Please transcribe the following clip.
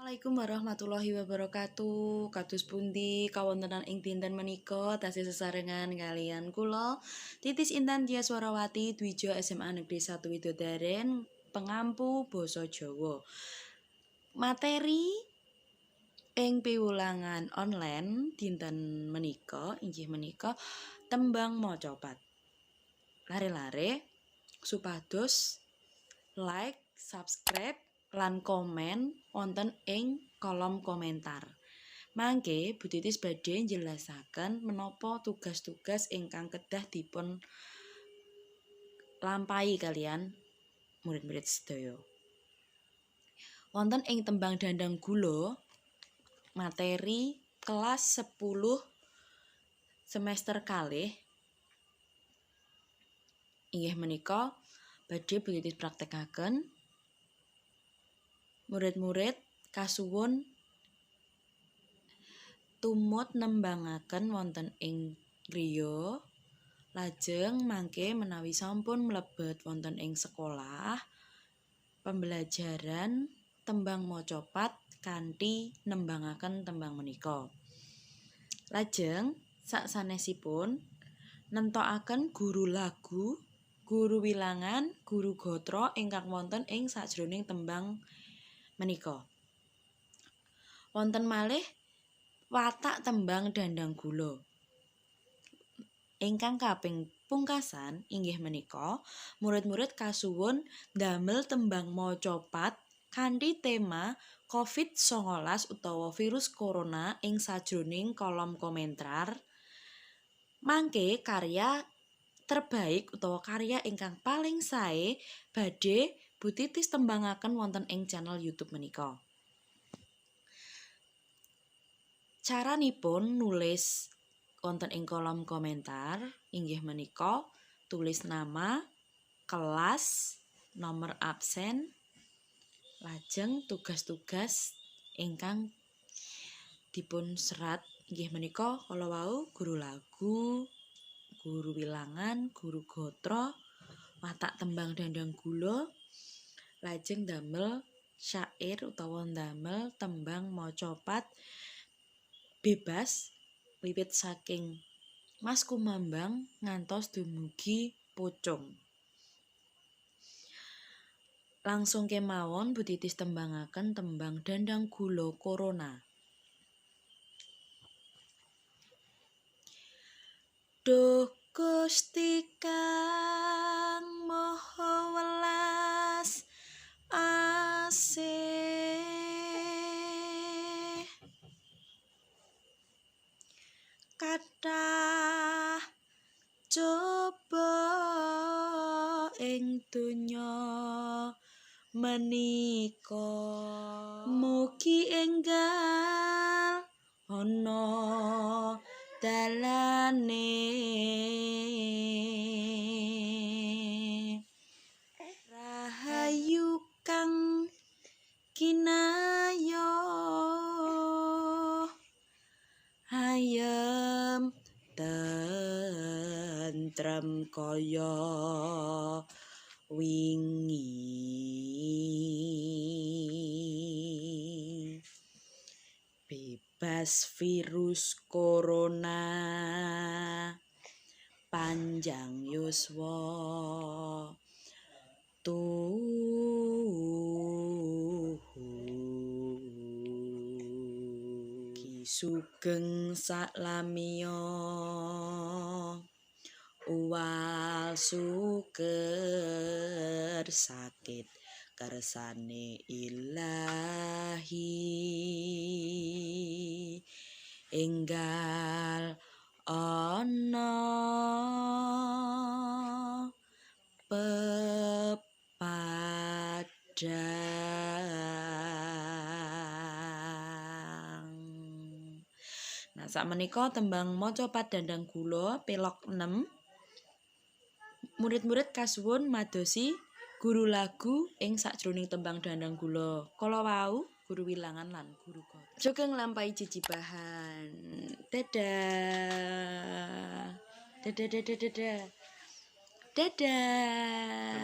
Assalamualaikum warahmatullahi wabarakatuh. Kados pundi kawontenan ing dinten menika tasih sesarengan kalian kula Titis Intan Tiaswarawati Dwija SMA Negeri 1 Widodaren pengampu basa Jawa. Materi ing piwulangan online dinten menika inggih menika tembang macapat. Lare-lare supados like, subscribe lan komen wonten ing kolom komentar. Mangke Bu Titis badhe njelasaken menapa tugas-tugas ingkang kedah dipun lampahi kalian murid-murid sedaya. Wonten ing tembang Dandang Gula materi kelas 10 semester kalih inggih menika badhe Bu Titis praktekaken. Murid-murid kasuwun tumut nembangaken wonten ing griya, lajeng mangke menawi sampun mlebet wonten ing sekolah, pembelajaran tembang macapat kanthi nembangaken tembang menika. Lajeng saksanesipun nentokaken guru lagu, guru wilangan, guru gatra ingkang wonten ing sajroning tembang menika. Wonten malih watak tembang Dandang Gula. Ingkang kaping pungkasan inggih menika murid-murid kasuwun ndamel tembang macapat kanthi tema COVID-19 utawa virus corona ing sajroning kolom komentar. Mangke karya terbaik utawa karya ingkang paling sae badhe Bu Titis tembangaken wonten ing channel YouTube menika. Caranipun nulis wonten ing kolom komentar inggih menika tulis nama, kelas, nomor absen, lajeng tugas-tugas ingkang dipun serat inggih menika kala wau guru lagu, guru wilangan, guru gatra, watak tembang Dandang Gula, lajeng damel syair utawa damel tembang macapat bebas wiwit saking Mas Kumambang ngantos dumugi Pucung. Langsung kemawon Bu Titis tembangaken tembang Dandang Gula Corona. Duh Gusti Kang Maha Welas Asih kathah coba ing donya menika mugi enggal ana dalane rahayu kang kinaya ayem tentrem kaya wingi bebas virus corona panjang yuswa Ki Sugeng Salamia uwal suker sakit kersane Ilahi enggal ana pepadang. Nah, sakmenika tembang macapat Dandang Gula pelok 6. Murid-murid kasuwun madosi guru lagu ing sajroning tembang Dandang Gula. Kala wau guru wilangan lan guru gatra. Sugeng nglampahi jejibahan. Dadah. Dadah. Dadah.